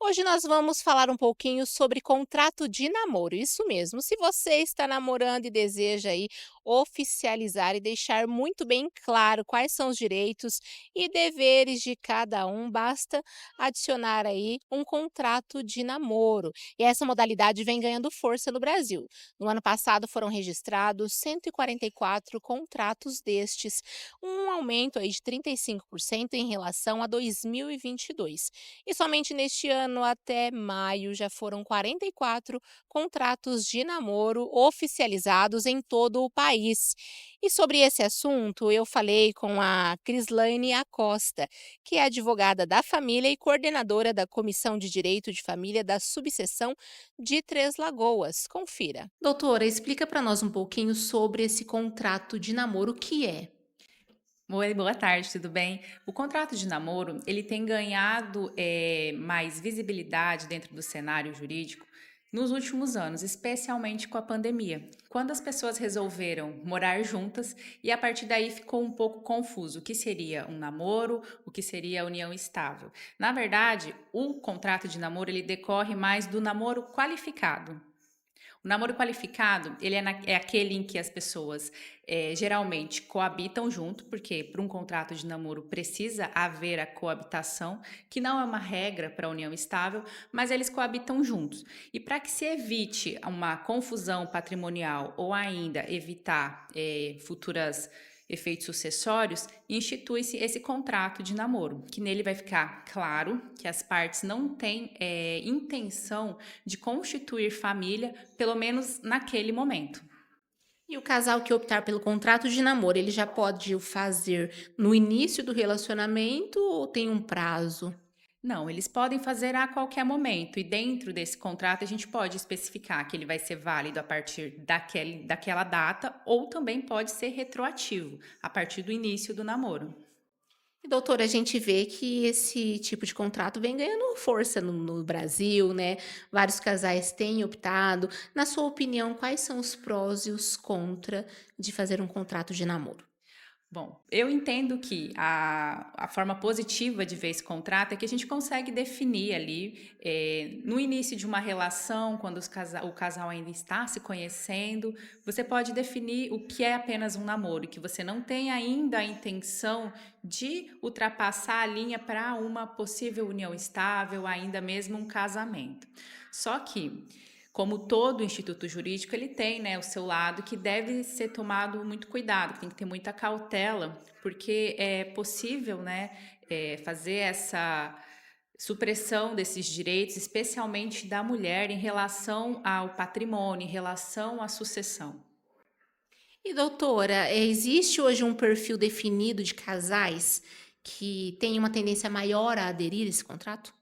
Hoje nós vamos falar um pouquinho sobre contrato de namoro. Isso mesmo. Se você está namorando e deseja aí oficializar e deixar muito bem claro quais são os direitos e deveres de cada um, basta adicionar aí um contrato de namoro. E essa modalidade vem ganhando força no Brasil. No ano passado foram registrados 144 contratos destes, um aumento aí de 35% em relação a 2022. E somente neste ano, até maio, já foram 44 contratos de namoro oficializados em todo o país. E sobre esse assunto, eu falei com a Crislaine Acosta, que é advogada da família e coordenadora da Comissão de Direito de Família da subseção de Três Lagoas. Confira. Doutora, explica para nós um pouquinho sobre esse contrato de namoro, o que é? Oi, boa tarde, tudo bem? O contrato de namoro, ele tem ganhado mais visibilidade dentro do cenário jurídico nos últimos anos, especialmente com a pandemia, quando as pessoas resolveram morar juntas e a partir daí ficou um pouco confuso o que seria um namoro, o que seria a união estável. Na verdade, o contrato de namoro ele decorre mais do namoro qualificado. O namoro qualificado, ele é aquele em que as pessoas geralmente coabitam junto, porque para um contrato de namoro precisa haver a coabitação, que não é uma regra para a união estável, mas eles coabitam juntos. E para que se evite uma confusão patrimonial ou ainda evitar futuras efeitos sucessórios, institui-se esse contrato de namoro, que nele vai ficar claro que as partes não têm intenção de constituir família, pelo menos naquele momento. E o casal que optar pelo contrato de namoro, ele já pode o fazer no início do relacionamento ou tem um prazo? Não, eles podem fazer a qualquer momento, e dentro desse contrato a gente pode especificar que ele vai ser válido a partir daquela data, ou também pode ser retroativo, a partir do início do namoro. E doutora, a gente vê que esse tipo de contrato vem ganhando força no Brasil, né? Vários casais têm optado. Na sua opinião, quais são os prós e os contra de fazer um contrato de namoro? Bom, eu entendo que a forma positiva de ver esse contrato é que a gente consegue definir ali, no início de uma relação, quando o casal ainda está se conhecendo, você pode definir o que é apenas um namoro, e que você não tem ainda a intenção de ultrapassar a linha para uma possível união estável, ainda mesmo um casamento. Só que como todo instituto jurídico, ele tem, né, o seu lado que deve ser tomado muito cuidado, que tem que ter muita cautela, porque é possível, né, fazer essa supressão desses direitos, especialmente da mulher, em relação ao patrimônio, em relação à sucessão. E doutora, existe hoje um perfil definido de casais que tem uma tendência maior a aderir a esse contrato?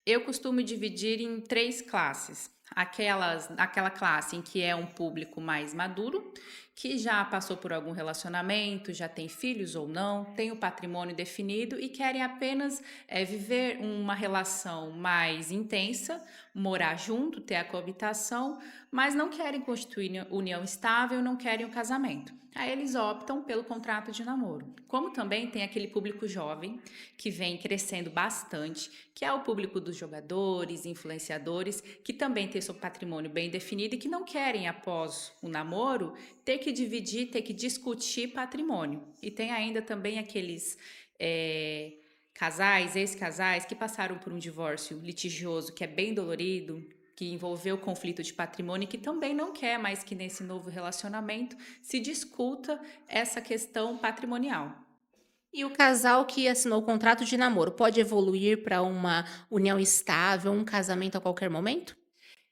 Eu costumo dividir em três classes. Aquela classe em que é um público mais maduro, que já passou por algum relacionamento, já tem filhos ou não, tem o patrimônio definido e querem apenas viver uma relação mais intensa, morar junto, ter a coabitação, mas não querem constituir união estável, não querem o casamento. Aí eles optam pelo contrato de namoro. Como também tem aquele público jovem que vem crescendo bastante, que é o público dos jogadores, influenciadores, que também tem seu patrimônio bem definido e que não querem, após o namoro, ter que dividir, ter que discutir patrimônio. E tem ainda também aqueles casais, ex-casais, que passaram por um divórcio litigioso que é bem dolorido, que envolveu conflito de patrimônio e que também não quer mais que nesse novo relacionamento se discuta essa questão patrimonial. E o casal que assinou o contrato de namoro pode evoluir para uma união estável, um casamento a qualquer momento?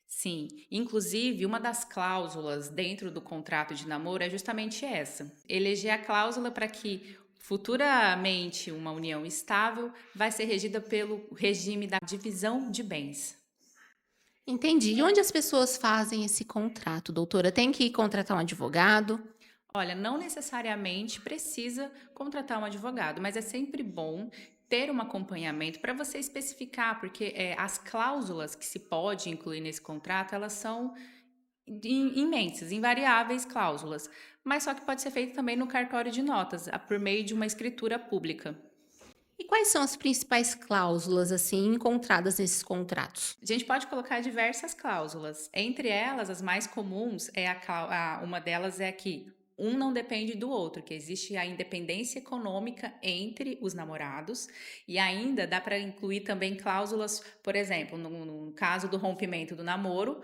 Sim, inclusive uma das cláusulas dentro do contrato de namoro é justamente essa: eleger a cláusula para que futuramente uma união estável vai ser regida pelo regime da divisão de bens. Entendi. E onde as pessoas fazem esse contrato, doutora? Tem que contratar um advogado? Olha, não necessariamente precisa contratar um advogado, mas é sempre bom ter um acompanhamento para você especificar, porque as cláusulas que se pode incluir nesse contrato, elas são imensas, invariáveis cláusulas, mas só que pode ser feito também no cartório de notas, por meio de uma escritura pública. E quais são as principais cláusulas, assim, encontradas nesses contratos? A gente pode colocar diversas cláusulas. Entre elas, as mais comuns é uma delas é que um não depende do outro, que existe a independência econômica entre os namorados, e ainda dá para incluir também cláusulas, por exemplo, no caso do rompimento do namoro,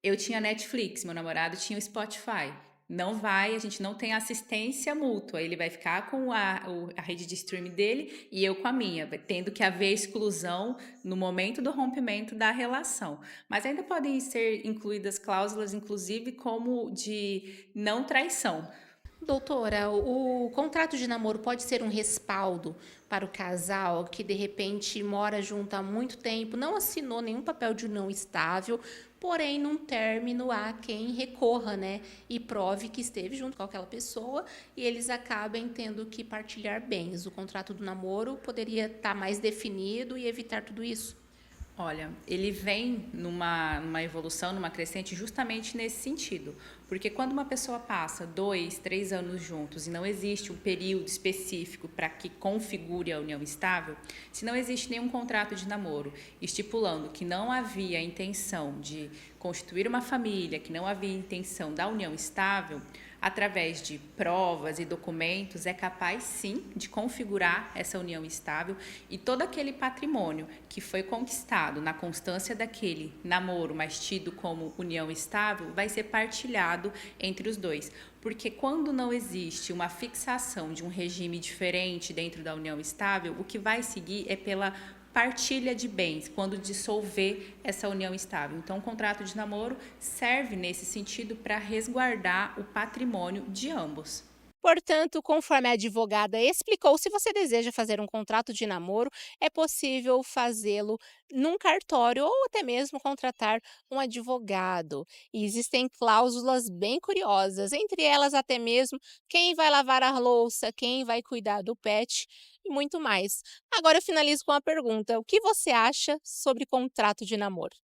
eu tinha Netflix, meu namorado tinha o Spotify. Não vai, a gente não tem assistência mútua. Ele vai ficar com a rede de streaming dele e eu com a minha, tendo que haver exclusão no momento do rompimento da relação. Mas ainda podem ser incluídas cláusulas, inclusive, como de não traição. Doutora, o contrato de namoro pode ser um respaldo para o casal que de repente mora junto há muito tempo, não assinou nenhum papel de união estável, porém num término há quem recorra, né, e prove que esteve junto com aquela pessoa e eles acabem tendo que partilhar bens. O contrato do namoro poderia estar mais definido e evitar tudo isso. Olha, ele vem numa evolução, numa crescente, justamente nesse sentido. Porque quando uma pessoa passa 2, 3 anos juntos e não existe um período específico para que configure a união estável, se não existe nenhum contrato de namoro estipulando que não havia intenção de constituir uma família, que não havia intenção da união estável, através de provas e documentos, é capaz sim de configurar essa união estável e todo aquele patrimônio que foi conquistado na constância daquele namoro, mas tido como união estável, vai ser partilhado entre os dois. Porque quando não existe uma fixação de um regime diferente dentro da união estável, o que vai seguir é pela partilha de bens, quando dissolver essa união estável. Então, o contrato de namoro serve nesse sentido para resguardar o patrimônio de ambos. Portanto, conforme a advogada explicou, se você deseja fazer um contrato de namoro, é possível fazê-lo num cartório ou até mesmo contratar um advogado. E existem cláusulas bem curiosas, entre elas até mesmo quem vai lavar a louça, quem vai cuidar do pet e muito mais. Agora eu finalizo com a pergunta: o que você acha sobre contrato de namoro?